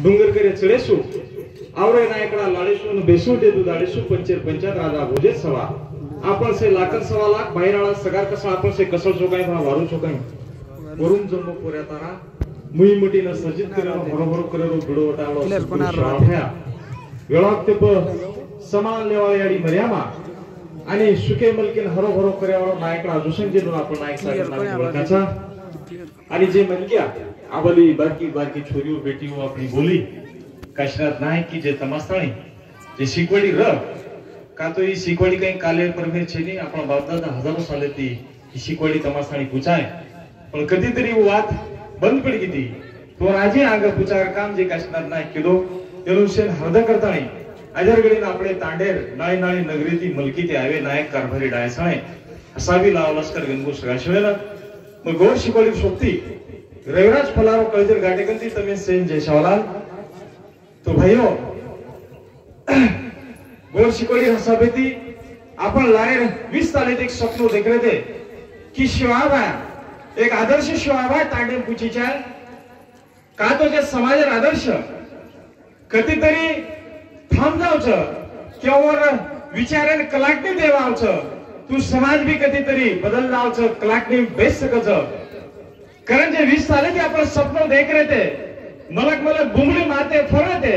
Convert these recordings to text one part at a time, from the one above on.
डोंगर करे चढेसू आवरे नायकडा लाडेसू न बेसू देदू दाडेसू पंचेर पंचायत राजा भोजे सवा आपण से लाखन सवा लाख बाहेराळा सगार कसा आपण से कसळ चोकाय भा वारू चोकाय वरून जम्मू पोऱ्या तारा मुई मुटी न सजित करे बरोबर करे बिडो वटाळो वेळाक ते समान लेवाळी आडी मर्यामा आणि सुके मलकीन हरो हरो कर्यावर नायकडा दुसंग जेदून आपण नायक साहेब ओळखाचा आणि जे मनक्या आवली बाकी बाकी छोरीओ बेटीओ आपली बोली काशनात नायक की जे तमासताणी जे शिकवडी र का तो ही शिकवडी काही काले परमे छेनी आपण बापदादा हजारो साले ती ही शिकवडी तमासताणी पूछाय पण कधीतरी वात बंद पडी गई तो राजे आग पुचार काम जे काशनात नायक केलो तेनुशेन हरद करताणी अजरगडीन आपले तांडेर नाळी नाळी नगरीती मलकी ते आवे नायक कारभारी डायसाळे असावी लाव लष्कर गंगू सगाशवेला मग गोर शिकवली सोपती रविराज फलारो कळजर गाटेकंती तमे सेन जयशावलाल तो भाइयों गोर शिकवली हसाबेती आपण लारे 20 तारीख एक स्वप्न देख रहे थे कि शिवाबा एक आदर्श शिवाबा तांडे पूछीचा का तो जे समाज आदर्श कधीतरी थांब जावच किंवा विचारन कलाकने देवावच तू समाज भी कधीतरी बदल जावच कलाकने बेस सकच कारण जे 20 साले की आपण स्वप्न देख रहे थे मलक मलक बुमली मारते फरते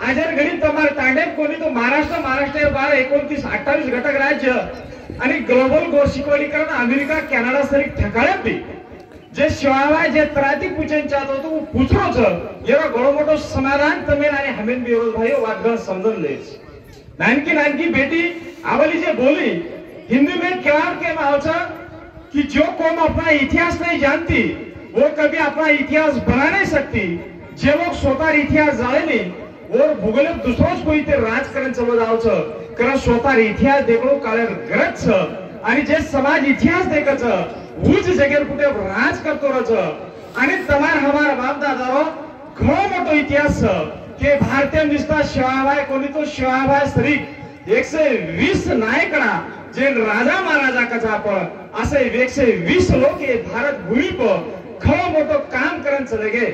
आजर घडी तमार तांडे कोणी तो महाराष्ट्र 12 29 28 घटक राज्य आणि ग्लोबल गोर शिकवणीकरण अमेरिका कॅनडा सरी ठकाळ्यातली जे शिवाय जे त्राती पूजन चाहतो तो पूछरोच एवढा गोळो मोठो समाधान तमेन आणि हमेन बिरोध भाई वादगण समजन लेस नानकी बेटी आवली जे बोली हिंदी में क्या के मावचा कि जो कौम अपना इतिहास नहीं जानती वो कभी अपना इतिहास बना नहीं सकती जे लोग स्वतः इतिहास जाणे और भूगोल दुसरोच कोई ते राजकारण चलो जावच कारण स्वतः इतिहास देखलो काळे गरज छ आणि जे समाज इतिहास देखच उज जगेर कुठे राज करतो रच आणि तमार हमारा बाप दादा घणो मोठो इतिहास के भारतीय निस्ता शिवाबाई कोणी तो शिवाबाई सरी 120 नायकडा जे राजा महाराजा कचा आपण असे 120 लोक हे भारत भूमी पर घणो मोठो काम करन चले गे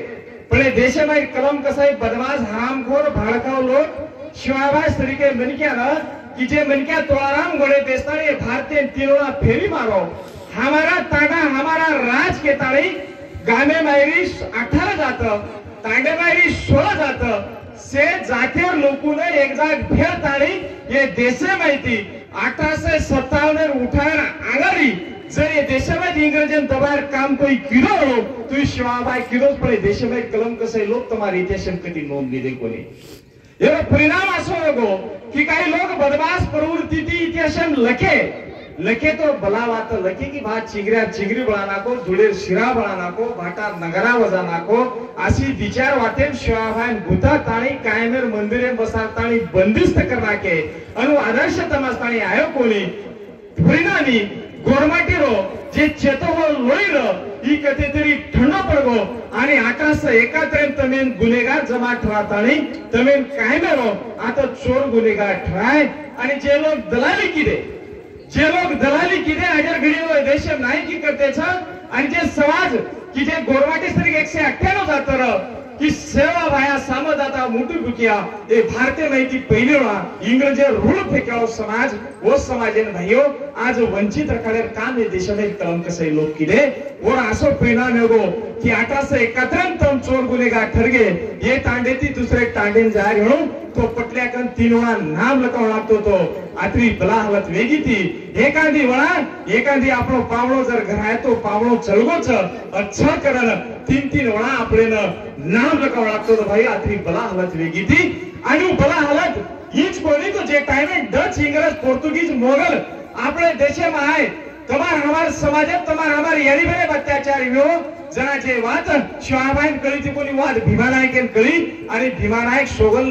पण देशामध्ये कलम कसाई बदमाश हरामखोर भाडकाव लोक शिवाबाई सरी के मनक्याला कि जे मनक्या तोळाराम गोडे देस्ताने भारतीय तिरोला फेरी मारो हमारा तांडा हमारा राज के ताड़ी गामे मायरी 18 जात तांडे मायरी 16 जात से जातीय लोकूने एक जाग भेर ताड़ी ये देशे माहिती 1857 उठार आगारी जर ये देशामध्ये इंग्रजन दबार काम कोई किलो हो तो शिवाबाई किलोच पडे देशामध्ये कलम कसे लोक तुम्हारे इतिहास कधी नोंद दिले कोणी याचा परिणाम असो नको कि काही लोक बदमाश प्रवृत्ती इतिहास लखे तो बलावात लखे की बात चिंगरी बळा को धुळे शिरा बळा को भाटा नगरा वजा को अशी विचार वाटेल शिवाभाई भूता ताणी कायमेर मंदिरे बसारताणी बंदिस्त करना के अनु आदर्श तमस्ताणी आयो कोणी परिणामी गोरमाटीरो जे चेतो लोईर ही कधीतरी थंड पडगो आणि 1871 तमेन गुन्हेगार जमा ठराताणी तमेन कायमेरो आता चोर गुन्हेगार ठराय आणि जे लोक दलाली किदे अजर घडी देश नाही की करते छ आणि जे समाज की जे गोरवाटी सरी 198 जातर की सेवा भाया सामदाता मोटू बुकिया ए भारतीय माहिती पहिली वेळा इंग्रज रूल फेकाओ समाज वो समाजन भाइयों आज वंचित रखाडे काम ये देशामध्ये कलम कसे लोक किदे और असो परिणाम होगो की 1871 तम चोर गुन्हेगार ठरगे ये तांडेती दुसरे तांडेन जाहीर हो तो पटल्याकन 3 वेळा नाम लकाव लागतो तो आत्री बला हालत वेगी थी एकांदी आपलो पावळो जर घराय तो पावळो चलगोच अच्छा करन 3 वेळा आपलेन नाम लकाव लागतो तो भाई आत्री बला हालत वेगी थी आणि बला हालत हीच कोणी तो जे टाइम डच इंग्रज पोर्तुगीज मोगल आपले देशे में आए तमार हमारे समाज तमार हमारे यारी बने अत्याचार हो जना जे वात शिवाबाई कळी ती कोणी वाद भीमानायकन कळी आणि भीमानायक सोगल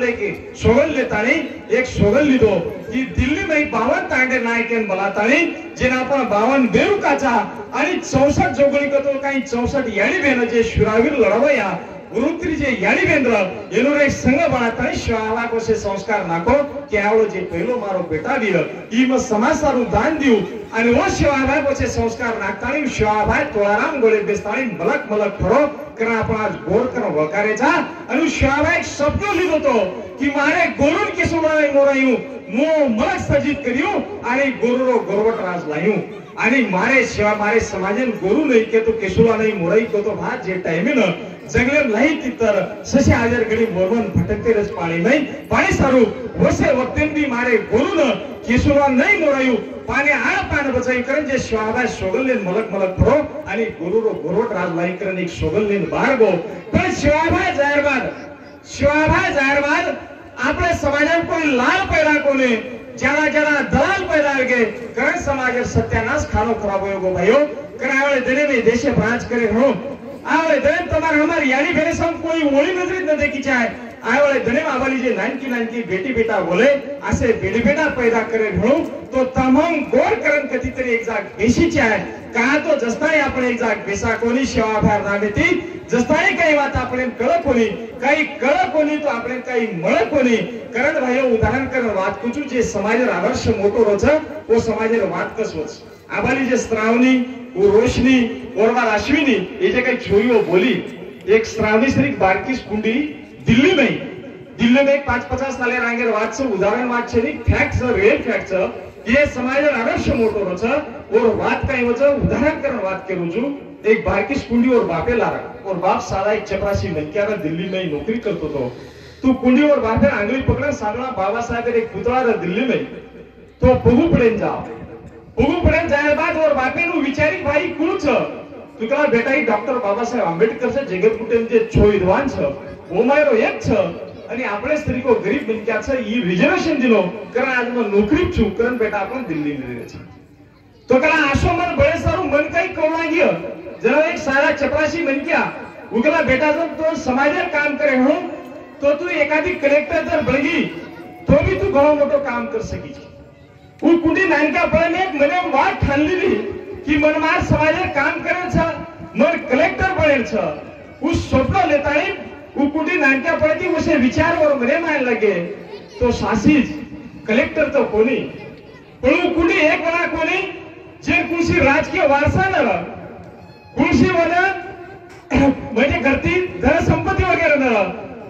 लेतानी एक सोगल लिदो की दिल्ली में 52 तांडे नायकन बलातानी जेना आपण 52 बेरुकाचा आणि 64 जोगळी कतो काही 64 याडी बेन जे शिरावीर लढवया વૃત્તિ જે યાડી કેન્દ્ર એનો એક સંગ બનાતા શાળા કોસે સંસ્કાર નાખો કે આવડો જે પહેલો મારો બેટા દીયો ઈ મ સમાસારું દાન દીયું અને ઓ શાળા કોસે સંસ્કાર નાખતાણી શાળા તોરામ ગોળે બેસ્તાણી મલક મલક ફરો કરા આપણા ગોર કર વકારે જા અને શાળા એક સપનો લીધો તો કે મારે ગોરુન કેસુડાઈ મોરાયું મો મલક સજીત કર્યું અને ગોરુરો ગોરવટ રાજ લાયું आणि मारे सेवा मारे समाजन गुरु नाही के तो केसुला नाही मोराई को तो भात जे टाइम न जंगले नाही तितर ससे आजर गडी मोरवन भटकते रस पाणी नाही पाणी सारू वसे वक्तेन बी मारे गुरु न केसुला नाही मोरायू पाणी आळ पाण बचाई करन जे स्वाभाय सोगललेन मलक मलक फरो आणि गुरुरो गुरवट राज लाई करन एक सोगललेन बारगो पण स्वाभाय जायरबाद आपले समाजन कोई लाल पैदा कोने ज्यादा ज्यादा दलाल पैदा के करण समाज सत्यानाश खानो खराब हो गो भाइयों करावले देने में देशे ब्रांच करे हो आवले देन तुम्हारे हमारी यानी भेरे सम कोई ओली नजर न देखी चाहे आवले देने में आवाली जे नानकी बेटी बेटा बोले असे बेटी बेटा पैदा करे हो तो तमाम गोर करण कधी तरी एक जाग बेशी चाहे कहा तो जस्ताई आपण एक जाग बेसा कोणी सेवा भार नामेती जस्ताई काही बात आपण कळ कोणी काही कळ कोणी तो आपण काही मळ कोणी करण भाइयो उदाहरण कर बात कुछ जे समाज आदर्श मोटो रोच वो समाज बात कसवच आबाली जे श्रावणी वो रोशनी और अश्विनी ये जे काही छोरी बोली एक श्रावणी श्री बारकी कुंडी दिल्ली में एक 5-50 साले रांगेर बात से उदाहरण बात छे फैक्ट्स रियल फैक्ट्स ये समाज आदर्श मोटो रोच और बात काही वच उदाहरण कर बात करू छु एक बारकी कुंडी और बापे लारा और बाप साला एक चपरासी लंकिया दिल्ली में नौकरी करतो तो तू कुंडी और बापे आंगली पकड़ सांगला बाबा साहब एक पुतळा दिल्ली में तो पगू पडेन जाए बाद और बापे नु विचारी भाई कोण छ तुका बेटा ही डॉक्टर बाबा साहेब आंबेडकर से जगत कुटेन जे छो विद्वान छ ओ मायरो एक छ आणि आपले स्त्री को गरीब बनक्या छ ई रिजर्वेशन दिलो कारण आज म नौकरी छु कारण बेटा आपण दिल्ली में रहे छ तो कला आशो मन बळे सारू मन काही कवळा गयो जरा एक सारा चपरासी बनक्या उगला बेटा जब तो समाजर काम करे हो तो तू एखादी कलेक्टर जर बळगी तो भी तू घणो मोठो काम कर सकी उ कुटी नानका पळने एक मने वाट ठाणलेली की मनमार समाजर काम करे छ मन कलेक्टर बळेल छ उ स्वप्न लेताणी उ कुटी नानका पळती उसे विचार वर मने मान लगे तो शासीज कलेक्टर तो कोणी पण उ कुटी एक वेळा कोणी जे कुशी राजकीय वारसा न कुशी वाला म्हणजे घरती धन संपत्ती वगैरे न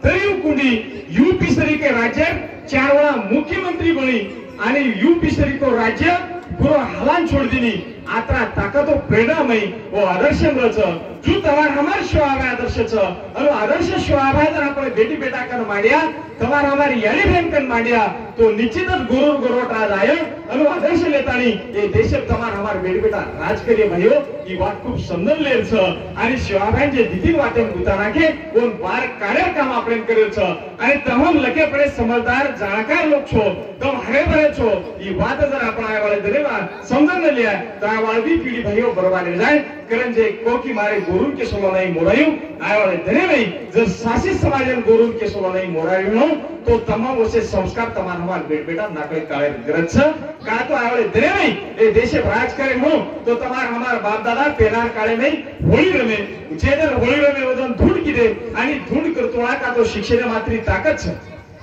तरी कुंडी यूपी सरी के राज्य 4 वेळा मुख्यमंत्री बनी आणि यूपी सरी को राज्य पूरा हलान छोड़ दिनी आत्रा ताकतो प्रेरणामय वो आदर्श रच जो तवार हमार शिवाभाई आदर्श छ अनु आदर्श शिवाभाई जर आपण बेटी बेटा कन मांडिया तवार हमारी याली बहन कन मांडिया तो निश्चितच गुरु गुरुवट राज आयो अनु आदर्श लेतानी ये देश तवार हमार बेटी बेटा राज करिए भाइयो ई बात खूप समजन लेल छ आणि शिवाभाई जे दिदी वाटेन गुताना के कोण बार कार्य काम आपण करेल छ आणि तमाम लके पडे समझदार जाणकार लोक छो तम हरे भरे छो ई बात जर आपण आयवाले देवा समजन लिया वाळवी पीढ़ी भाइयों बरबाद हो जाए कारण जे कोकी मारे गुरु के सोलो नहीं मोरायु आयवाले देने नहीं जब शासित समाजन गुरु के सोलो नहीं मोरायु नो तो तमाम उसे संस्कार तमाम हमार बेटा नाकले काळे गरज छ का तो आयवाले देने नहीं ए देशे राज करे हो तो तमार हमार बाप दादा पेनार काळे नहीं होळी रमे जेदर होळी रमे वजन धूड किदे आणि धूड करतोळा का तो शिक्षण मात्री ताकत छ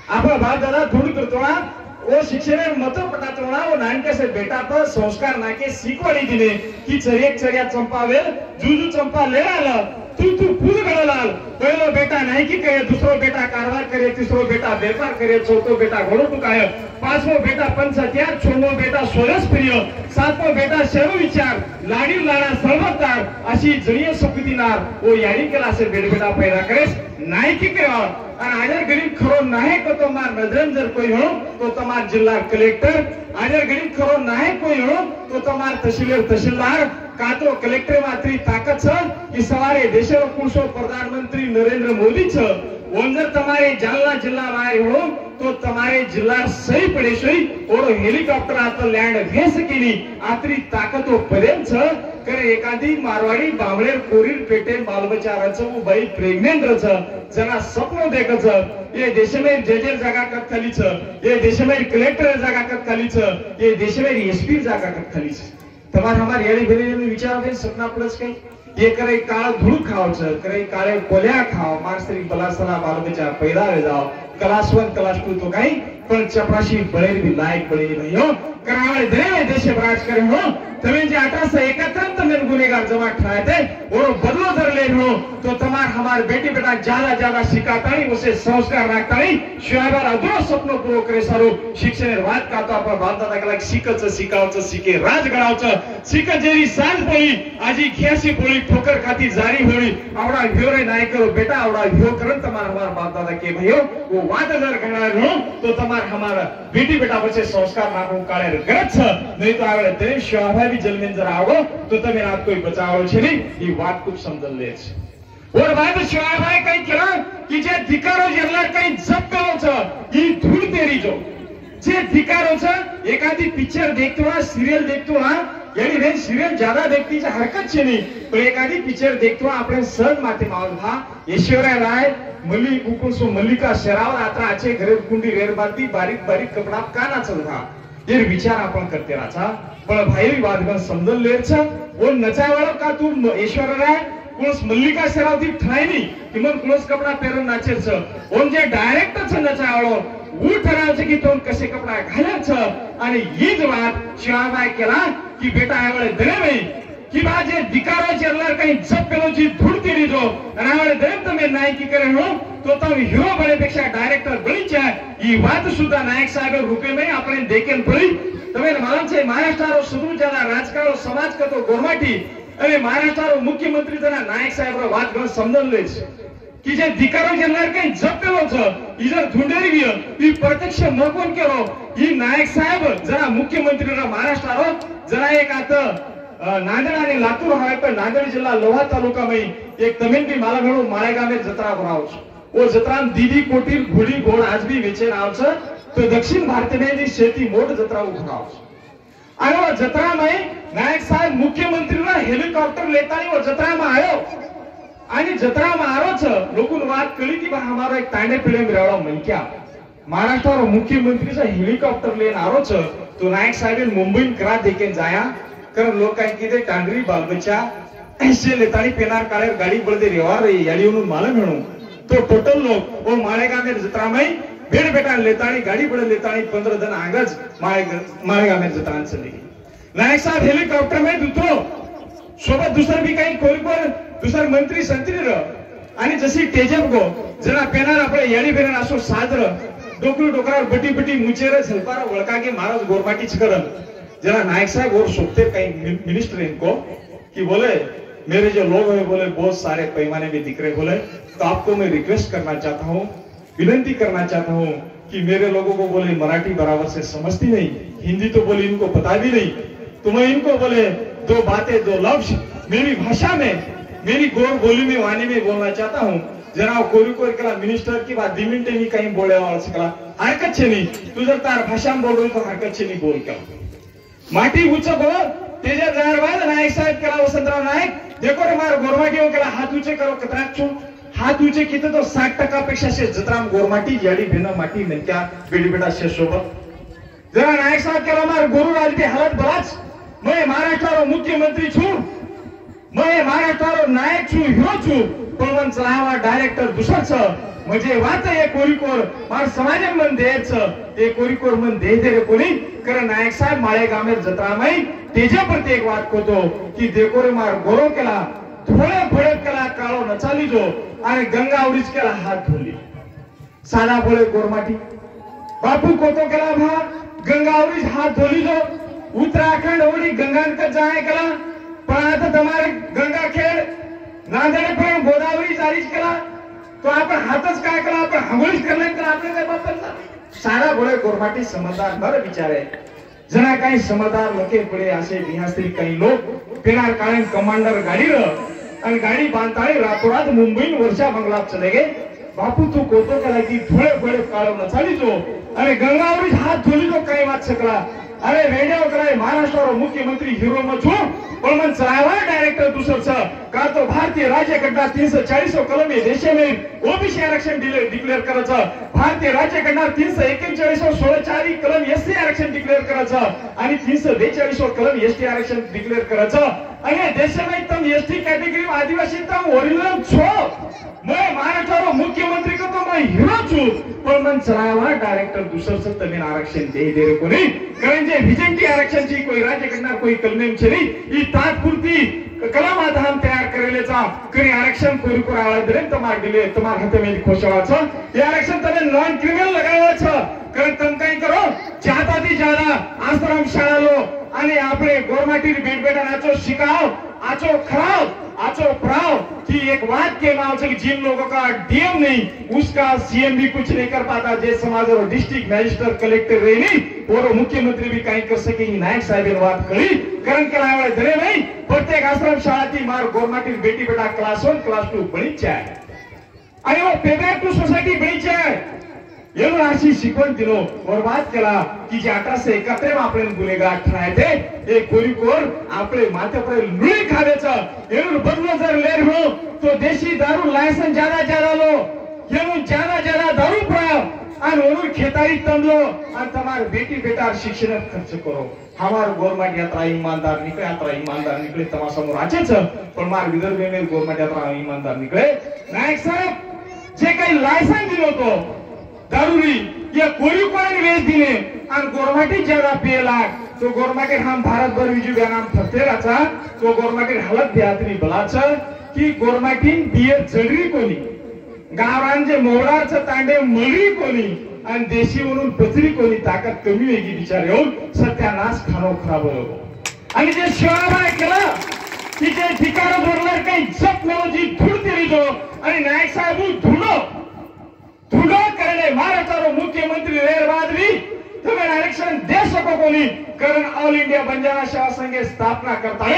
आपला बाप दादा धूड करतोळा वो शिक्षण मत पटातोना वो नानके से बेटा पर संस्कार नाके सीखवाडी दिने की चरियक चरिया चंपावे जुजू चंपा ले आला तू खुद गळलाल पहिलो बेटा नाही की करे दुसरो बेटा कारभार करे तिसरो बेटा व्यापार करे चौथो बेटा घोडो टुकाय पाचवो बेटा पंचायत छोनो बेटा सोरस प्रिय सातवो बेटा शर्व विचार लाडी लाडा सर्वतार अशी जणीय सपतीनार वो यारी केला से बेटा पैदा करेस नाही की करे आजर गरीब खरो नाही को तमार नजरन जर कोई हो तो तमार जिल्हा कलेक्टर आजर गरीब खरो नाही कोई हो तो तमार तहसीलदार का तो कलेक्टर मात्री ताकत छ कि सवारे देशर कुशो प्रधानमंत्री नरेंद्र मोदी छ वंजर तुम्हारे जालना जिल्ला मारे हो तो तुम्हारे जिल्हा सही पडे सही और हेलिकॉप्टर आता लँड घे सकेली आत्री ताकत हो पर्यंत छ करे एखादी मारवाडी बावळेर कोरीर पेटे बालबचाराचं वो बाई प्रेग्नेंट रच जना स्वप्न देखच ये देश में जजेर जागा कत खाली छ ये देश में कलेक्टर जागा कत खाली छ ये देश में एसपी जागा कत खाली छ तमार हमार याडी भेले विचार है सपना प्लस कहीं તે કરે કાળ ધૂળ ખાવ છે, કરે કાળે કોલ્યા ખાવ, માસ્તરી બલાસલા બાલ બચ્ચા पैदा રે જાવ, क्लास 1 क्लास 2 तो कहीं पण चपराशी बळेर बी लायक बळी भयो करावळे दे देश राज करे हो તમે જે 1871 તમે गुनेगार जमा ठाए थे और बदलो धर ले हो तो तमार हमार बेटी बेटा ज्यादा शिकातानी उसे संस्कार राखतानी शिवाबार अधूरो सपनो पूरो करे सारो शिक्षण वाद का तो आपण बांधता लागला शिकच शिकावच शिके राज गणावच शिक जेरी सांज पोळी आजी 86 पोळी ठोकर खाती जारी होळी आवडा ह्योरे नाय करो बेटा आवडा ह्यो करन तमार हमार बाप दादा के भयो वो वाद जर गणार हो तो तमार हमार बेटी बेटा वच्चे संस्कार नाखो काळे गरज छ नहीं तो आवडे ते शिवाबाई भी जलमेन जरा आवो तो તમે રાત કોઈ બચાવો છે ની ઈ વાત ખૂબ સમજણ લે છે और बाद शिवाबाई કઈ કેલા कि जे धिकारो જેટલા કઈ જપ કરો छ ઈ ધૂળ તેરી જો जे धिकारो छ एखादी पिक्चर देखतो ना सीरियल देखतो ना यानी रे सीरियल ज्यादा देखती છે हरकत છે ની પણ एखादी पिक्चर देखतो આપણે સહજ માથે માવલ था ऐश्वर्या राय मल्ली कुकुसो मल्लिका शेराव आता आचे घरे कुंडी रेरबाती बारीक कपडा का नाचल था ये विचार आपण करते राचा पण भाई वादगण समजन लेर छ वो नचावाळो का तू ऐश्वर्या राय कोणस मल्लिका शेराव थी ठाई नी किमन कोणस कपडा पेरन नाचे छ ओन जे डायरेक्ट छ नचावाळो वो ठराव छ की तोन कसे कपडा घाले छ आणि हीच बात शिवाबाई केला की बेटा आवळे दरे नाही की बाजे धिकारो चेरलार काही जप पेलो जी धूळ तेरी जो आणि आवळे दरे तमे नायकी करे हो तो तम हीरो बने पेक्षा डायरेक्टर बनी छ ई बात सुद्धा नायक साहेब रूपे में આપણે દેખેન પડી તમે માલમ છે મહારાષ્ટ્રનો સુધુ જલા રાજકારો સમાજ કતો ગોરમાટી અને મહારાષ્ટ્રનો મુખ્યમંત્રી તેના નાયક સાહેબનો વાત ઘણો સમજણ લે છે की जे धिकारो जरणार काही जप पेलो छ ई जर धुंडेरी गयो ई प्रत्यक्ष मकोन केलो ई नायक साहेब जरा मुख्यमंत्रीरा महाराष्ट्ररो जरा एक आता नांदेड आणि लातूर हाय पण नांदेड जिल्हा लोहा तालुका में एक तमेंटी मालाघणो माळेगाव में जत्रा भराव छ ओ जत्राम दीदी कोटीर घोडी घोड आज भी वेचे नाव छ तो दक्षिण भारत में जी शेती मोट जत्रा उभराव छ आणि वो जत्रा में नायक साहेब मुख्यमंत्रीला हेलिकॉप्टर लेतानी वो जत्रा में आयो आणि जत्रा में आरो छ लोकून बात कळी की बा हमारा एक तांडे पिळे मिरावळा मनक्या महाराष्ट्ररो मुख्यमंत्री से हेलिकॉप्टर लेन आरो छ तो नायक साहेब मुंबई करा देके जाया कारण लोक काय कीदे टांगरी बालबच्चा ऐसे लेतानी पेनार काळे गाडी बळदे रेवार याडीवून माल म्हणू तो टोटल लोक ओ माळेगाव में जत्रा में बेड बेटा लेतानी गाडी बळ लेतानी 15 जण आगज माळेगाव में जत्रा चली नायक साहेब हेलिकॉप्टर में दुतो सोबत दुसरा भी काही कोलकोर दुसरा मंत्री संत्री र आणि जशी तेजब गो जरा पेनार आपले याडी बेरन असो सादर डोकरू डोकरावर बटी मुचेर झलपारा वळका के महाराज गोरमाटी छकरन जरा नायक साहब और सोचते कई मिनिस्टर इनको कि बोले मेरे जो लोग हैं बोले बहुत सारे पैमाने में दिख रहे बोले तो आपको मैं रिक्वेस्ट करना चाहता हूँ विनती करना चाहता हूँ कि मेरे लोगों को बोले मराठी बराबर से समझती नहीं हिंदी तो बोले इनको पता भी नहीं तो मैं इनको बोले दो बातें दो लफ्ज मेरी भाषा में मेरी गोर बोली में वाणी में बोलना चाहता हूँ जरा कोरी कला मिनिस्टर की बात 2 मिनिटे मी काही बोले वाला हरकत छे नहीं तू जर तार भाषा में बोल रही तो हरकत छे नहीं बोल क्या माटी ऊंचा बोल तेजा जार बाद नायक साहेब केला वसंतराव नायक देखो रे मार गोरमाटी केला हाथ ऊंचे करो कतराक छु हाथ ऊंचे किती तो 60% पेक्षा से जत्राम गोरमाटी याडी भेना माटी नक्या बेडी बेटा से सोबत जरा नायक साहेब केला मार गुरु राजती हालत बराच मैं महाराष्ट्ररो मुख्यमंत्री छु मैं महाराष्ट्ररो नायक छु ह्यो छु पण चलावा डायरेक्टर दुसरा छ म्हणजे वाच हे कोरीकोर मार समाज मन देच हे कोरीकोर मन दे दे रे कोणी कारण नायक साहेब माळेगाव में जत्रा में तेजे प्रति एक बात कोतो कि देखो रे मार गोरो केला थोड़े फळे केला काळो नचाली जो आणि गंगावरीच केला हात धुली सादा बोले गोरमाटी बापू कोतो केला भा गंगावरीच हात धुली जो उत्तराखंड ओडी गंगान का जाए केला पण आता तुम्हारे गंगाखेड नांदेड पण गोदावरी जारीच केला तो आपण हातच काय केला आपण हंगोळीच करले तर आपले काय बापचा सारा बोले गोरमाटी समजदार बर विचारे जना काही समजदार लोके पडे असे बिहास्त्री काही लोक पेनार काळे कमांडर गाडी र आणि गाडी बांधताळे रातोरात मुंबई वर्षा बंगलात चले गए बापू तू कोतो केला की थोडे बडे काळो न चाली जो अरे गंगावरी हात धुली जो काही वाच सकला अरे रेडियो कराय महाराष्ट्ररो मुख्यमंत्री हिरो म छु पण मन चलावा डायरेक्टर दूसरा का तो भारतीय राज्य घटना 340 कलम ये देश में ओबीसी आरक्षण डिक्लेअर करायचं, भारतीय राज्य घटना 341 16 कलम एससी आरक्षण डिक्लेअर करायचं आणि 342 कलम एसटी आरक्षण डिक्लेअर करायचं आणि देशामध्ये तुम एसटी कैटेगरी आदिवासी तुम ओरिजिनल छो मैं महाराष्ट्र मुख्यमंत्री को तो मैं हीरो छू पण मन चलावा डायरेक्टर दूसरा तमिन आरक्षण दे रे कोणी कारण जे विजेंटी आरक्षण ची कोई राज्य घटना कोई कलम छे ई तात्पुरती कलम आधार तयार करेलेचा करी आरक्षण कोरी को आवाज तमार दिले तमार हाते में खोशवाचं हे आरक्षण तने नॉन क्रिमिनल लगावाचं कारण तुम काही करो ज्यादा ती ज्यादा आश्रम शाळा लो आणि आपले गोरमाटी बेटबेटा नाचो शिकाओ आचो खराब आचो प्राव कि एक बात के नाम से जिन लोगों का डीएम नहीं उसका सीएम भी कुछ नहीं कर पाता जे समाज और डिस्ट्रिक्ट मजिस्ट्रेट कलेक्टर रहे नहीं और मुख्यमंत्री भी काही कर सके नायक साहेब बात करी कारण करावे धरे नहीं प्रत्येक आश्रम शाळाती मार गोरमाटी बेटी बेटा क्लास 1 क्लास 2 बनीच आहे आणि वो पेबॅक टू सोसायटी बनीच आहे एवढं अशी शिकवण दिलो बर्बाद केला की जे 1871 आपले गुन्हेगार ठरायते हे कोरीकोर आपले माथ्यावर लुळी खावेचं एवढं बदलो जर लेर हो तो देशी दारू लायसन ज्यादा लो एवढं ज्यादा दारू पडाव आणि ओनूर खेतारी तंदलो आणि तमार बेटी बेटार शिक्षण खर्च करो हमार गवर्नमेंट यात्रा ईमानदार निकले तमार समोर आचेच पण मार विदर्भ में गवर्नमेंट यात्रा ईमानदार निकले नायक साहेब जे काही लायसन दिलो तो दारूरी या कोरी कोणी वेच दिले आणि गोरमाटी ज्यादा पेला तो गोरमाटी हम भारत भर विजू नाम फतेराचा तो गोरमाटी हालत द्यातरी बलाचं की गोरमाटी बियर जडरी कोणी गावांचे मोडारचं तांडे मळरी कोणी आणि देशी म्हणून पचरी कोणी ताकद कमी वेगळी विचार येऊन सत्यानाश खानो खराब होतो आणि जे शिवाबाई केला तिचे ठिकाण जोडणार काही जप मेलोजी धुडते लिहितो आणि नायक साहेब धुडो करणे महाराष्ट्र मुख्यमंत्री रेर बादली तुम्हें आरक्षण दे सको कोणी कारण ऑल इंडिया बंजारा सेवा संघ स्थापना करता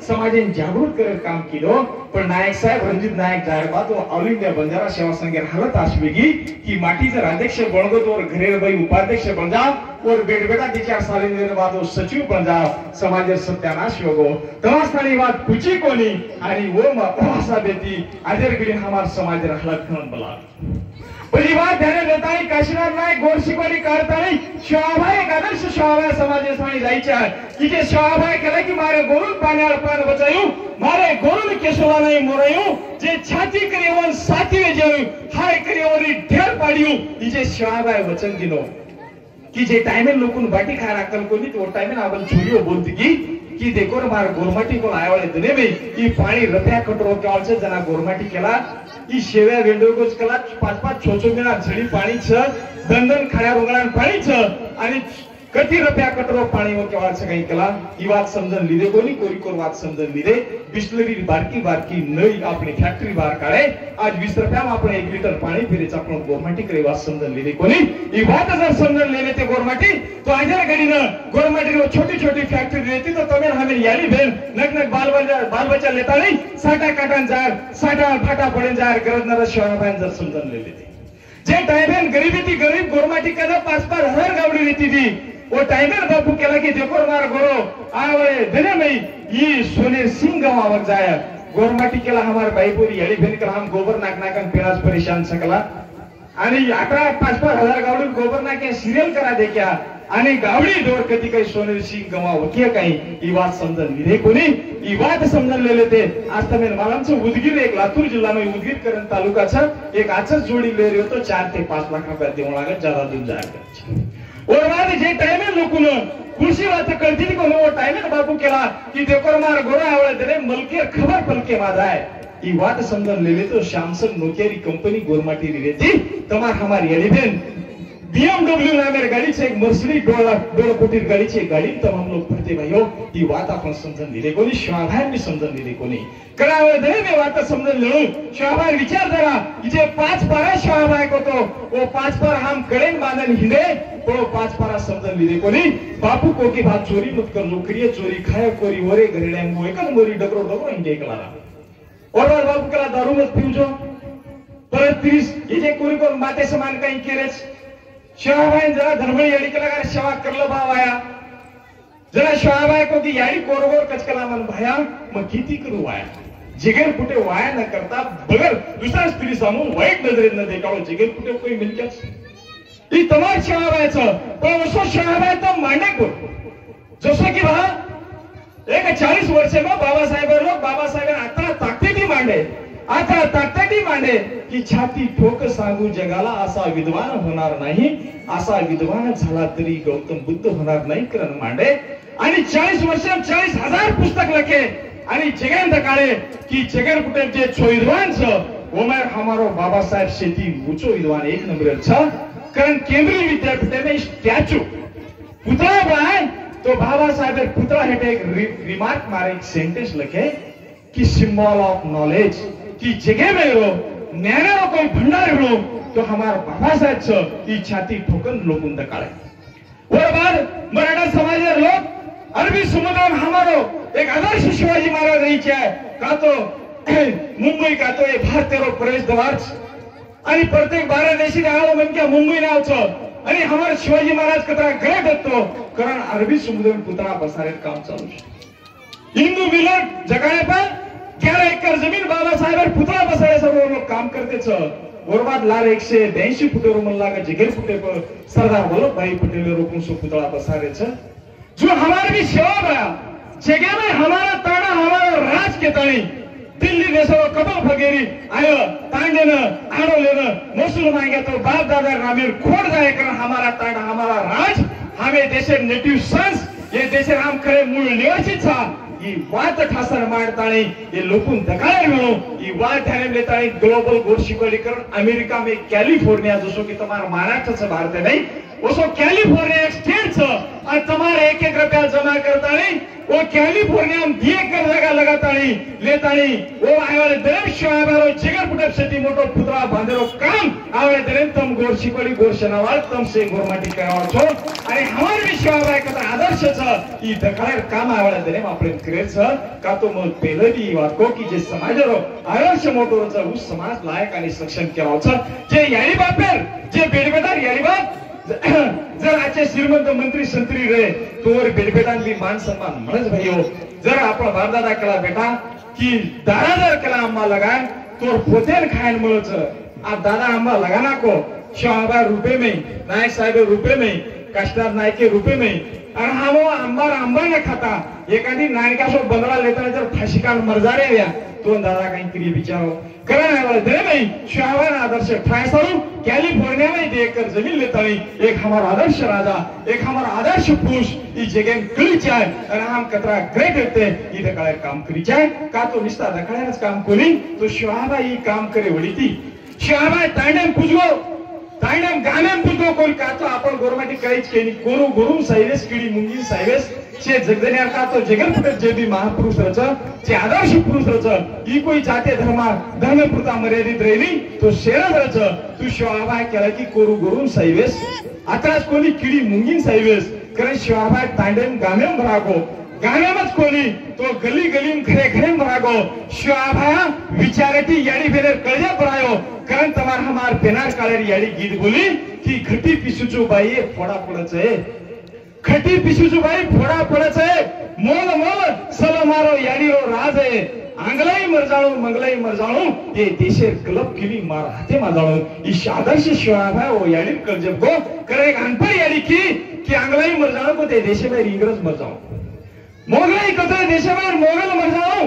समाज जागृत कर काम किलो पण नायक साहेब रणजित नायक जायबा तो ऑल इंडिया बंजारा सेवा संघ हालत आसवेगी की माटीचा अध्यक्ष बनगो तो और घरेर भाई उपाध्यक्ष बन जाओ और बेटा विचार साले बाद सचिव बन जाओ समाज सत्यानाश होगो तमास्तानी बात पूछी कोणी आणि वो भाषा देती आजर हमार समाज हालत खन बला पहिली बात ध्यान देता है काशीनाथ नायक गोर शिकवणी काढताना शिवाभाई एक आदर्श शिवाभाई समाजासाठी जायचे आहे की जे शिवाभाई केला की मारे गोरून पाण्यावर पान बचायू मारे गोरून केशवा नाही मोरायू जे छाती करीवन साथीवे जेऊ हाय करीवरी ढेर पाडियू ही जे शिवाभाई वचन दिनो की जे टाइमे लोकून बाटी खाय राखल कोणी तो टाइमे आपण छोडियो बोलती की देखो मार गोरमाटी को आयवाळे दने बे की पाणी रफ्या कटरो केवाळचे जना गोरमाटी केला ई शेव्या वेंडोगोच कला 5-5 छोछो बिना झडी पाणी छ दंदन खड्या रोगळान पाणी छ आणि कती रुपया कटरो पाणी व केवाळचे काही केला ही बात समजन लिदे कोणी कोरीकोर बात समजन लिदे बिस्लरी बारकी नळी आपली फॅक्टरी बाहेर काढे आज 20 रुपया आपण 1 लिटर पाणी फिरेच आपण गोरमाटी करे बात समजन लिदे कोणी ही बात जर समजन लेले ते गोरमाटी तो आजर गडीनं गोरमाटी रो छोटी फॅक्टरी रहती तो तमें हमें याली भेन नक बाल बच्चा लेता नहीं साटा काटन जार साटा फाटा पडन जार गरज न शिवाबाई जर समजन लेले ते जे टाइमेन गरीब गोरमाटी कदा 5-5 हजार गावडी रहती थी वो टाइगर बापू केला की देखो मार गोरो आवे देने में ये सोनेर सिंह गावावर जाया गोरमाटी केला हमार बाईपुरी याली भेन कर हम गोबर नाकन पेनास परेशान सकला आणि 18-5 हजार गावडी गोबर नाके सिरियल करा दे क्या आणि गावडी दोर कधी काही सोनेर सिंह गवा होती काही ही बात समजन विधे कोणी ही बात समजन लेले ते आज तमेन मालमचं उदगीर एक लातूर जिल्हा में उदगीर करण तालुकाचा एक आचच जोडी लेर होतो 4 ते 5 लाख रुपया देऊ लागत ज्यादा दूर जायचं और बाद जे टाइमे लोकून खुशी बात कळती को वो टाइमे बापू केला की देखो मार गोरा आवळे दरे मलके खबर पलके माझा है ई बात समजन लेले तो श्यामसन नोकेरी कंपनी गोरमाटी रहती तमार हमारी एलिवेन BMW नामेर गाड़ी से एक मर्सिडीज $1.5 कोटी गाड़ी से गाड़ी तमाम लोग पढ़ते भाइयों ये बात आपण समजन दिले कोणी शिवाभाई मी समजन दिले कोणी करावे दे मी बात समजन लेणू शिवाभाई विचार जरा जे 5 पारा शिवाभाई को तो वो 5 पार हम कड़ेन बांधन हिंदे तो 5 पारा समजन दिले कोणी बापू को की बात चोरी मत कर लो करिए चोरी खाए कोरी वरे घरेड़े को एकन मोरी डगरो इंगे कलारा और बापू कला दारू मत पीवजो परत 30 ये जे कोरी को माते समान काही केरेच शिवाभाई जरा धर्मळी अडी केला का सेवा करलो भाव आया जरा शिवाबाई को की याडी कोरगोर कचकला मन भाया मग किती करू वाया जिगर कुठे वाया न करता बगर दुसऱ्या स्त्री समोर वाईट नजरेनं देखावं जिगर कुठे कोई मिळतेच ही तमार शिवाबाईचं पण असं शिवाबाई तर मांडे कोण जसं की बघा एक 40 वर्षे मग बाबासाहेब लोक बाबासाहेब आता ताकदीने मांडे आता ताकदीने मांडे की छाती ठोक सांगू जगाला असा विद्वान होणार नाही असा विद्वान झाला तरी गौतम बुद्ध होणार नाही करण मांडे आणि 40 वर्षात 40,000 पुस्तक लिखे आणि जगन काळे की जगन कुठे जे विद्वान छ ओमर हमारो बाबा साहेब शेती ऊंचो विद्वान एक नंबर छ कारण केंद्रीय विद्यापीठ में स्टैचू पुतळा बनाए तो बाबा साहेब पुतळा हेटे एक रिमार्क मारे एक सेंटेंस लिखे कि सिंबल ऑफ नॉलेज की जगह में रो ज्ञान रो कोई भंडार रो तो हमारा बाबा साहेब छ की छाती ठोकन लोगों काळे और बाद मराठा समाज लोग अरबी समुद्र में हमारो एक आदर्श शिवाजी महाराज रही है का तो मुंबई का तो ये भारतीय रो प्रवेश द्वार आणि प्रत्येक भारत देशी आलो म्हणजे मुंबई नावचं आणि हमारे शिवाजी महाराज कतरा ग्रेट होतो कारण अरबी समुद्र में पुतळा बसारे काम चालू हिंदू मिलन जगाने पर 11 एकड़ जमीन बाबा साहेब पुतळा बसारे सर्व लोग काम करते छ बर्बाद लार 182 फुटेरो मन लागा जिगर फुटे पर सरदार वल्लभ भाई पटेल रोकून सो पुतळा बसारे छ जो हमारे भी सेवा बड़ा जगह में हमारा ताना हमारा राज के तानी दिल्ली देशो कपल फगेरी आयो तांगे न आड़ो लेना मसूल मांगे तो बाप दादा रामेर खोड़ जाए कर हमारा ताना हमारा राज हमें देशे नेटिव सन्स ये देशे हम खरे मूळ निवासी था ये वात ठासर मारतानी ये लोकून दगाळे मिळो ये वात ध्यान लेतानी ग्लोबल गोरशिकलीकरण अमेरिका में कैलिफोर्निया जसो की तुम्हारा महाराष्ट्र भारत नहीं उसो कैलिफोर्निया एक स्टेट छ और तुम्हारे 1-1 रुपया जमा करतानी वो कैलिफोर्निया में 2 एकड़ जगह लगातानी लेतानी वो आयवाले दरेम शिवाबारो जिगर पुटप शेती मोटो पुतळा बांधेरो काम आवळे दरेम तम गोरशिकली गोरशनावाल तम से गोरमाटी करावा छो आणि हमारे भी शिवाबाई कथा आदर्श छ ई दखाळेर काम आवळे दरेम आपण करे छ का तो मग पेलदी वाको की जे समाजरो आदर्श मोटो छ उस समाज लायक आणि सक्षम केलाव छ जे यारी बापेर जे बेडबेदार यारी बाप जर आजचे श्रीमंत मंत्री संत्री रहे तोवर बेडबेदान भी मान सम्मान म्हणच भाईओ जर आपण बापदादा केला बेटा की दादा जर केला अम्मा लगाय तोर पोतेन खायन मळच आ दादा अम्मा लगाना को शाहबा रुपए में नायक साहेब रुपए में काश्तार नायके रुपए में और हमो अंबार अंबा न खाता एखादी नायकासो बंगला लेता जर फाशिकान मरजारे या तो दादा काही क्रिया विचारो करने वाले दे नहीं शाहबान आदर्श फैसलू कैलिफोर्निया में 2 एकड़ जमीन लेता नहीं एक हमारा आदर्श राजा एक हमारा आदर्श पुरुष ई जगह कली चाय और हम कतरा ग्रेट होते ई दकाळे काम करी चाय का तो निस्ता दकाळेच काम कोली तो शाहबा ई काम करे वडीती शाहबा तांडम पुजगो तांडम गानम पुजगो कोल का तो आपण गोरमाटी काहीच केली गुरु गुरु साइवेस किडी मुंगी साइवेस चे जगदनिया का तो जगन पुटे जे भी महापुरुष रच चे आदर्श पुरुष रच ई कोई जाते धर्म पुरता मर्यादित रेली तो शेरच रच तू शिवाबाई केला की कोरु गुरु साइवेस आताच कोणी किडी मुंगी साइवेस कारण शिवाबाई तांडम गानम भरागो गाण्यामच कोणी तो गली गली घरे घरे भरागो शिवाबाया विचारती याडी फेर कळजा परायो कारण तमार हमार पेनार काळेरी याडी गीत बोली की घटी पिसुचो बाई फोडा पडचे खटी पिशुचू भाई फोडा पडच है मोल मोल सल मारो याडीरो राज है आंगलाई मरजाळू मंगलाई मरजाळू ये देशेर क्लब केली मार हाते माजाळू ई आदर्श शिवाबाई ओ याडी कलजब गो करे अनपढ़ याडी की आंगलाई मरजाळू को ते देशे में इंग्रज मरजाळू मोगलाई कते देशे में मोगल मरजाळू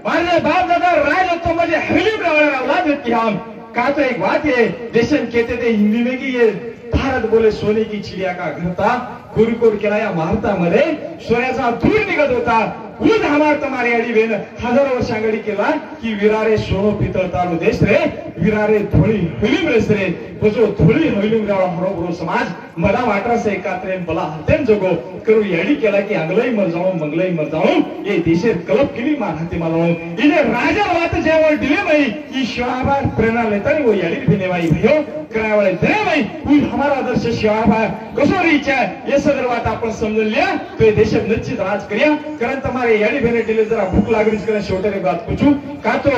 मारे बाप दादा राज तो मुझे हवेली में औलाद की हम का तो एक बात है देशन कहते थे हिंदी में कि ये भारत बोले सोने की चिड़िया का घर था कुरकुर केला या भारतामध्ये सोन्याचा धूर निघत होता उद हमार तुम्हारी आडी बेन हजारो वर्ष आगडी केला की विरारे सोनो पितळ तालु देश रे विरारे धोळी हलिम रेस रे बजो धोळी हलिम राव हरोबरो समाज मला वाटरा से एकात्रे बला हतेम जगो करू याडी केला की अंगलाई मर जाऊ मंगलाई मर जाऊ ये देशे क्लब केली मार हाते मालाऊ इने राजा वात जेवळ दिले मई ई शिवाबाई प्रेरणा लेतानी वो याडी भिनेवाई भयो करावळे दे मई उद हमारा आदर्श शिवाबाई कसो रीच है ये सदर बात आपण समजून लिया तो ये देश निश्चित राज करिया कारण तुम्हारे याडी भेने दिले जरा भूख लागलीच कारण शेवटरी बात पूछू का तो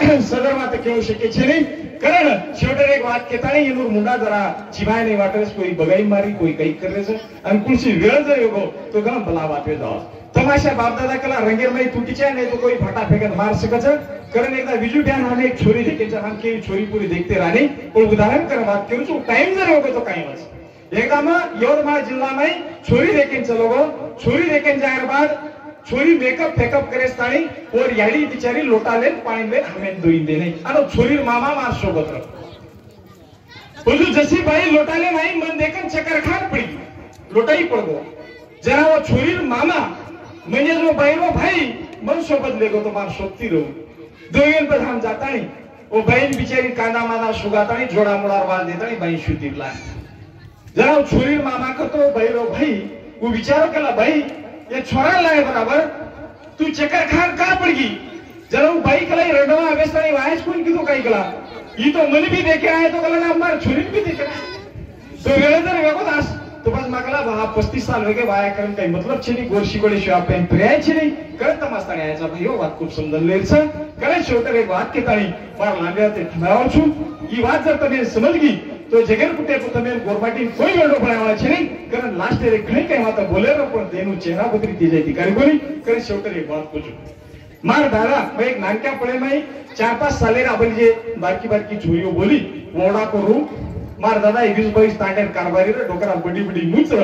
सदर बात केवळ शक्य छे नहीं कारण शेवटे एक વાત કેતાણી એનું મુંડા જરા જીવાય નહીં વાટે કોઈ બગાઈ મારી કોઈ કઈ કરે છે અને કુલસી વેળ જ રહ્યો તો ઘણા ભલા વાપે જાવ તમાશા બાપ દાદા કલા રંગેરમય તૂટી છે ને તો કોઈ ફાટા ફેંકન માર શકે છે કારણ એકદા બીજું ધ્યાન આને એક છોરી દેખે છે આમ કેવી છોરી પૂરી દેખતે રાની કોઈ ઉદાહરણ કરવા વાત કરું છું ટાઈમ જ રહ્યો તો કાઈ વાત એકદમ यवतमाळ जिल्हाમાં છોરી દેખીને ચલોગો છોરી દેખીને જાહેર બાદ छोरी मेकअप फेकअप करे ताणी और याडी बिचारी लोटा ले पाणी ले हमें दोई दे नहीं अनो छोरी मामा मार सोबत बोलू जसी बाई लोटा ले नाही मन देखन चक्कर खान पड़ी लोटाई पड़गो जरा वो छोरी मामा म्हणजे जो बाईरो भाई मन सोबत लेगो तो मार सोबती रो दोयन पर हम जाता नहीं वो बहन बिचारी कांदा मादा सुगाता नहीं जोड़ा मोड़ा आवाज देता नहीं बाई शुतीला जरा वो छोरी मामा को तो बाईरो भाई वो विचारो केला भाई ये छोरा लाए बराबर तू चक्कर खान का पड़गी जरा वो बाइक लाई रडवा अवेस्ता नहीं वाइस कौन की तो कई कला ये तो मन भी देखे आए तो कला ना हमारे छोरी भी देखे तो वेळे तर वेगो दास तो बस माकला वहा 35 साल वेगे वाया करन काही मतलब छे नहीं गोरशी कोडी शॉप पे प्रिय छे नहीं करत तमास्ता यायचा भाईओ વાત खूप सुंदर लेल છે કરે છોટર એક વાત કેતાણી માર લાંબે તે થનાવ છું ઈ વાત જર તમે સમજગી तो जगेर कुटे તમે ગોરમાટી કોઈ વેડો બનાવવા છે નહીં કારણ લાસ્ટ રે ઘણી કઈ વાત બોલેરો પણ તેનું ચહેરા બદલી થઈ જાય કરી બોલી કરે છોટર એક વાત પૂછું માર દાદા मैं एक નાનકા પડે માં 4-5 साले આપણી જે બારકી બારકી જોઈઓ બોલી વોડા કરું मार दादा 21-22 तांडेर कारभारी रे डोकरा बडी बडी मुचर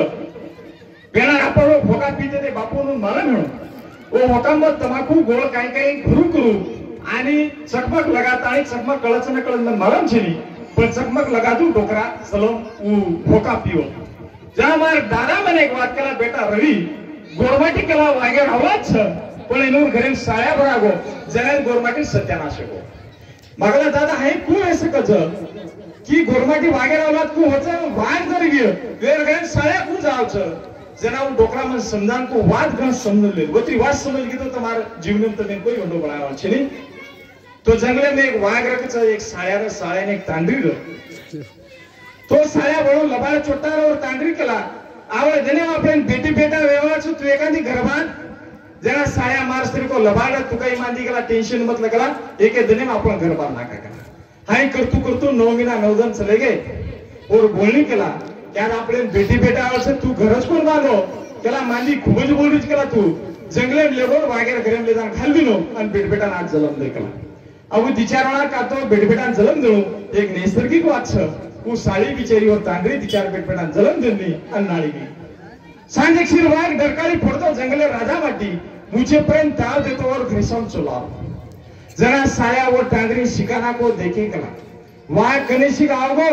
पेला आपरो फोका पीते ते बापूनु मला म्हणो ओ होकांबत तमाकू गोळ काय काय भरू करू आणि चकमक लगाताणी चकमक कळच न कळन मरम छेनी पण चकमक लगादू डोकरा सलो उ फोका पियो जा मार दादा મને એક વાત કલા બેટા રવિ ગોરમાટી કલા વાગે આવાજ છે પણ એનું ઘરે સાયા ભરાગો જરા ગોરમાટી સત્યાનાશ ગો માગલા દાदा है कु ऐसे कज की गोरमाटी वागेर औलाद को होचा वाग जर गयो वेर गन साळ्या को जाव छ जना उ डोकरा मन समजान को वाद गन समझ ले वती वाद समझ गई तो तुम्हारे जीवन में तने कोई वंडो बनावा छे नहीं तो जंगले में एक वाग रख छ एक साळ्या रे साळ्या ने एक तांडरी रे तो साळ्या बळो लबाड चोटार और तांडरी केला आवळे जने आपण बेटी बेटा व्यवहार छ तू एखादी घरबान जरा साळ्या मारस्त्री को लबाड तू काही मांदी केला टेंशन मत लगला एके दिने में आपण घरबार नाका केला हाय करतू करतू 9 महीना 9 दिन चले गए और बोलनी केला क्या आपले बेटी बेटा आवसे तू घरच कोण बांधो केला मांदी खूबच बोलरीच केला तू जंगले लेबोर वागेर घरेम ले जान खाल दिनो आणि बेट बेटा नाच जलम दे केला अब तिचारणा का तो बेट बेटा जलम देणो एक नैसर्गिक वात छ उ साळी बिचारी और तांडरी तिचार बेट बेटा जलम देनी आणि नाळी गई सांजे क्षीर वाग डरकाळी फोडतो जंगले राजा माटी मुझे प्रेम ताव देतो और घिसम चुलाव जरा साया वो टांगरी शिकाना को देखेगा वहां कनेशी गावगो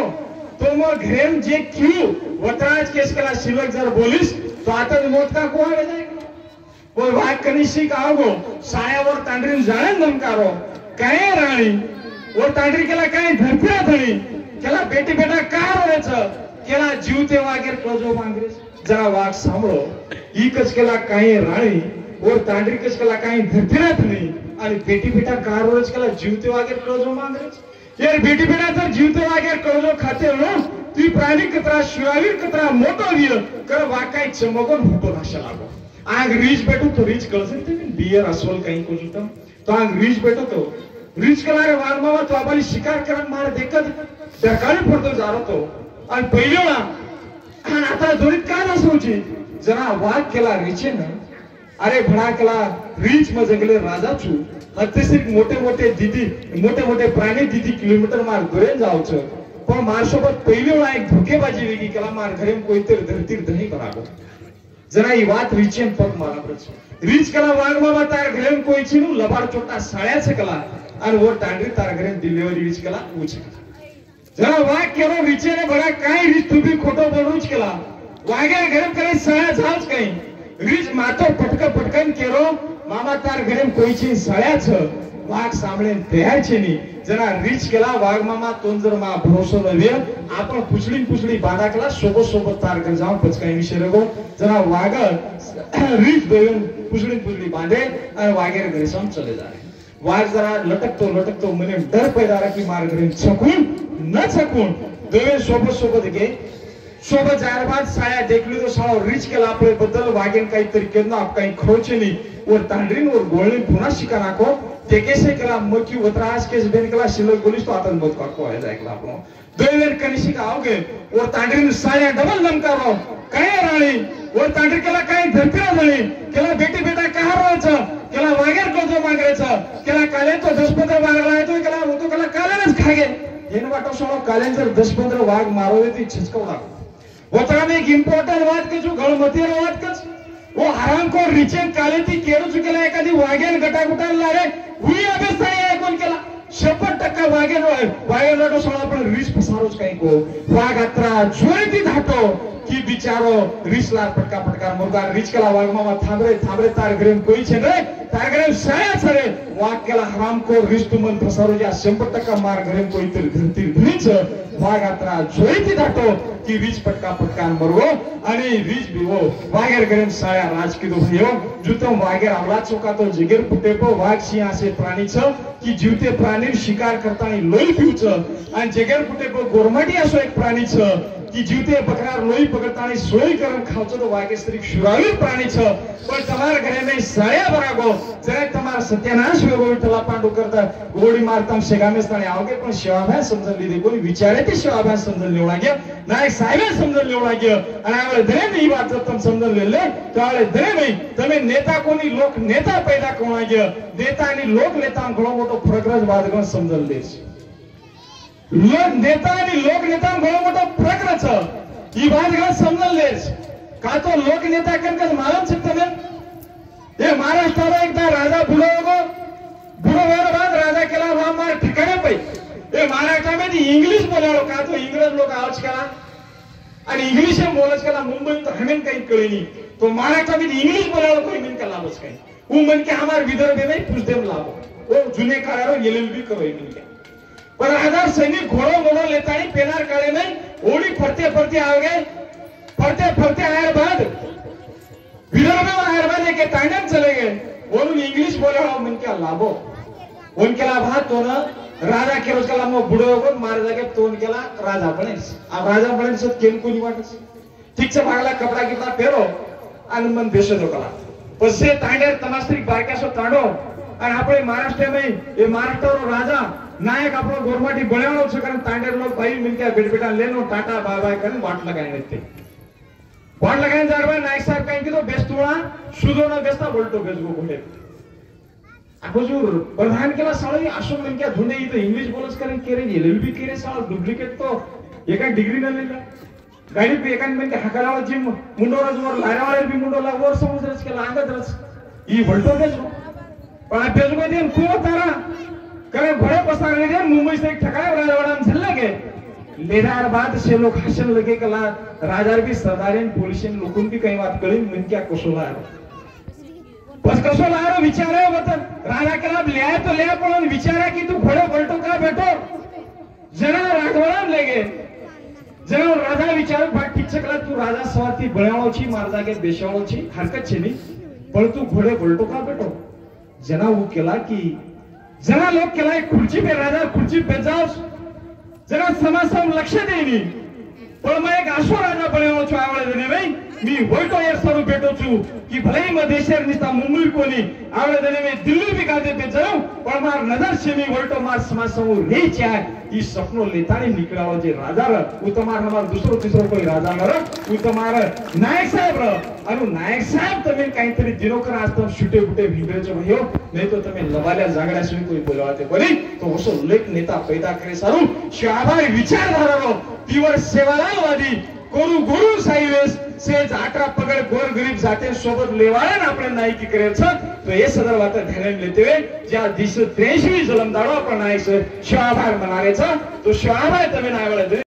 तो मो घरेम जे क्यों वतराज केस कला शिवक जर बोलिस तो आता मौत का को आ जाएगा वो वहां कनेशी गावगो साया वो टांगरी जाने नमकारो काय राणी वो टांगरी केला काय धरफिरा धणी केला बेटी बेटा का रोच केला जीवते वागेर क्लोजो मांगरे जरा वाग सांभळो ई कच केला काय राणी और तांडरी कच केला काय धरफिरा धणी आणि बेटी बेटा कार रोज केला जीवते वागेर कळजो मांगरे यार बेटी बेटा तर जीवते वागेर कळजो खाते नो ती प्राणी कतरा शिवावीर कतरा मोटो विय कर वाकाय चमगोन हुटो भाषा लागो आग रीच बेटो तो रीच कळसे ते बियर असोल काही कोजुतम तो आग रीच बेटो तो रीच कलारे वारमावा तो आपली शिकार करन मार देखत डकाळी पडतो जारो तो आणि पहिलोला आता जोडीत काय नसोची जरा वाग केला रीचे ना अरे भड़ा केला रीच में जंगले राजा छु अत्यसिक मोटे मोटे प्राणी दीदी किलोमीटर मार घरे जाव छ पण मारसोबत पहिली वेळा एक धोकेबाजी वेगी केला मार घरेम कोईतरी धरतीर दही करागो जरा ही बात रीचेन पग मारा प्रच रीच केला वाग मामा तार घरेम कोई छिनु लबाड चोटा साळ्याच केला आणि वो टांगरी तार घरेम डिलिव्हरी रीच केला उच जरा वाग केलो रीचेने बडा काय रीच तुबी खोटो बोलूच केला वागे घरेम करे साळ्या जावच काही रीच मातो पटकन केरो मामा तार घरेम कोईची साळ्याच वाघ सामळे तयार छेनी जरा रीच केला वाघ मामा तोन जर मा भरोसा नव्हे आपण पुछडी बांधा केला सोबत तार घर जाऊन पचकाई विषय रगो जरा वाघ रीच दोन पुछडी बांधे आणि वाघेर घरे सम चले जाए वाघ जरा लटकतो मने डर पैदा रहा की मार घरे छकून दोन सोबत गे सोबत जाने बाद साया देख ली तो साला रीच केला आपले बद्दल वागेन काहीतरी केलं आप काही खोचे नाही और तांडरीन और गोळणी पुन्हा शिकाना को ते कैसे कला मक्की उतरास के बेन कला शिलोक बोलिस तो आतन बहुत को है जाए कला आपनो दोवेन कनिशी का आओगे और तांडरी साया डबल लमकारो काय राणी और तांडरी केला काय धरतीला झाली केला बेटी बेटा कहा राहायचं केला वागेर को जो मागरायचं केला काले तो 10-15 मागला येतो केला होतो केला कालेच खागे हेन वाटो सोनो कालेन जर 10-15 वाग मारोवे ती छिचकवला वतरा में एक इंपॉर्टंट बात के जो गळमती बात कच वो हराम को रिचेन काले ती केरू चुकेला एखादी वागेन गटागुटाला लारे हुई अवस्था आहे कोण केला 100% वागेन वाटो सोनो पण रिस फसारोच काही को वाग अत्रा जोरी ती धाटो की बिचारो रिसला पटका मुर्गा रिच केला वागमा थांबरे तार ग्रेम कोई छे रे तार ग्रेम साया छरे वाग केला हराम को रिस तुमन फसारो या 100% मार ग्रेम कोई तर धरती रिच वाग अत्रा जोरी ती धाटो की रिच पटका मरवो आणि रिच बिवो वागेर ग्रेम साया राज की दो भयो जुतम वागेर आवला चोका तो जिगेर पुटेपो वाग सिंह असे प्राणी छ की जीवते प्राणी शिकार करताना लोई पिऊच आणि जिगेर पुटेपो गोरमाटी असो एक प्राणी छ की जीवते बकरार लोई पकड़तानी सोई करन खावचो तो वागे स्त्री शुरावी प्राणी छ पण तमार घरे में साया बरागो जरे तमार सत्यानाश वेगो विठला पांडू करता गोडी मारताम शेगामेस्ताने आवगे पण शिवाभाय समजन लीधे कोणी विचारे ते शिवाभाय समजन लेवडा गया नायक साहेब समजन लेवडा गया आणि आवळे धरे मी बात तम समजन लेले तो आवळे धरे मी तमे नेता कोणी लोक नेता पैदा कोणा गया नेता आणि लोक नेता घणो मोठो फरक बादगण समजन लेस लोक नेता आणि लोक नेता घणो मोठो फरक छ ई बादगण समजन लेस का तो लोक नेता करके मालूम सकते हैं ये महाराष्ट्र एकदा राजा बुडो बाद राजा केला वहां मार ठिकाणे पे ये महाराष्ट्र में इंग्लिश बोलालो का तो इंग्रज लोक आवाज केला आणि इंग्लिश बोलच केला मुंबई तो हमें काही कळेनी तो महाराष्ट्र में इंग्लिश बोलालो कोई मिन का लाभच काही वो मन के हमार विदर्भ में कुछ देम लाभो वो जुने काळारो एलएलबी करोय मिन के पर हजार सैनिक घोड़ो लेतानी पेनार काळे में ओडी फरते आवगे आए बाद विदर्भ में आए बाद एक तांडन चले गए बोलून इंग्लिश बोले हो मन क्या लाभो उनके लाभ तो ना राजा के रोज कला बुढ़ो को मार जाके तो उनके ला राजा बने अब राजा बने सब केम कोनी वाटस ठीक से भागला कपड़ा कितना फेरो आणि मन देशो जो कला पसे तांडे तमास्त्रिक बारक्यासो तांडो आणि આપણે महाराष्ट्र में ये महाराष्ट्र राजा नायक આપણો ગોરમાટી બળ્યાનો છે કારણ તાંડેર લોક ભાઈ મિલકે બેટા લેનો ટાટા બાય બાય કરીને વાટ લગાઈને તે वाट लगाने जा रहा नायक साहब कहेंगे तो बेस्तुड़ा सुदो ना बेस्ता बोलतो बेजगो बोले हुजूर प्रधान केला साळी आशो मन क्या धुंडे इथं इंग्लिश बोलच करेन केरे एलएलबी केरे साळ डुप्लिकेट तो एका डिग्री न लेला गाडी पे एका मन के हकालावा जिम मुंडोरा जोर लारावाले भी मुंडोला वर समुद्रच केला अंगदरच ई बोलतो बेजगो पण बेजगो देन को तारा करे घोड़े पसारले दे मुंबई से एक ठकाय राजवाड़ा में झल्ला के लेदार बाद से लोग हसन लगे कला राजार भी सरदारेन पोलिसेन लोकून भी काही बात कळी मन क्या कसोला बस कसोला आरो विचारे होत राजा केला लिया तो लिया पण विचारा की तू घोड़े पलटो का बेटो जरा राजवाड़ा लेगे जरा राजा विचार बात ठीक से कला तू राजा सवाती बळ्याळो छी मार जागे बेशाळो छी हरकत छे नी पण तू घोड़े पलटो का बेटो जना वो केला की जना लोग केला खुर्ची पे राजा खुर्ची पे जाओ जरा समासम लक्ष देनी पण मैं एक आशो राजा बळ्याळो छु आवळे देने भाई मी वोटो यार सरू बेटो छु की भले ही मदेशर निस्ता मुंबई कोनी आवळे देने में दिल्ली भी गादे पे जाऊ पण मार नजर से मी वोटो मार समासम रे चाय ई सपनो लेतानी निकळावो जे राजा र उ तमार हमार दूसरो तीसरो कोई राजा न र उ तमार नायक साहेब र अनु नायक साहेब तमे काहीतरी दिनोकर आस्तम छुटे बुटे भिगरेचो भयो नहीं तो तमे लवाल्या जागड्या सुई कोई बोलवाते बोली तो ओसो लेख नेता पैदा करे सारू शाबाई विचारधारा रो तीवर सेवालावादी गुरु साईवेस से 18 पगड़ गोर गरीब जाते सोबत लेवाळा ना आपण नायकी करे छ तो हे सदर वात ध्यान लेते वे ज्या 283 जलमदाडो आपण नायक शिवाभार मनारे छ तो शिवाभार तमे नायवळे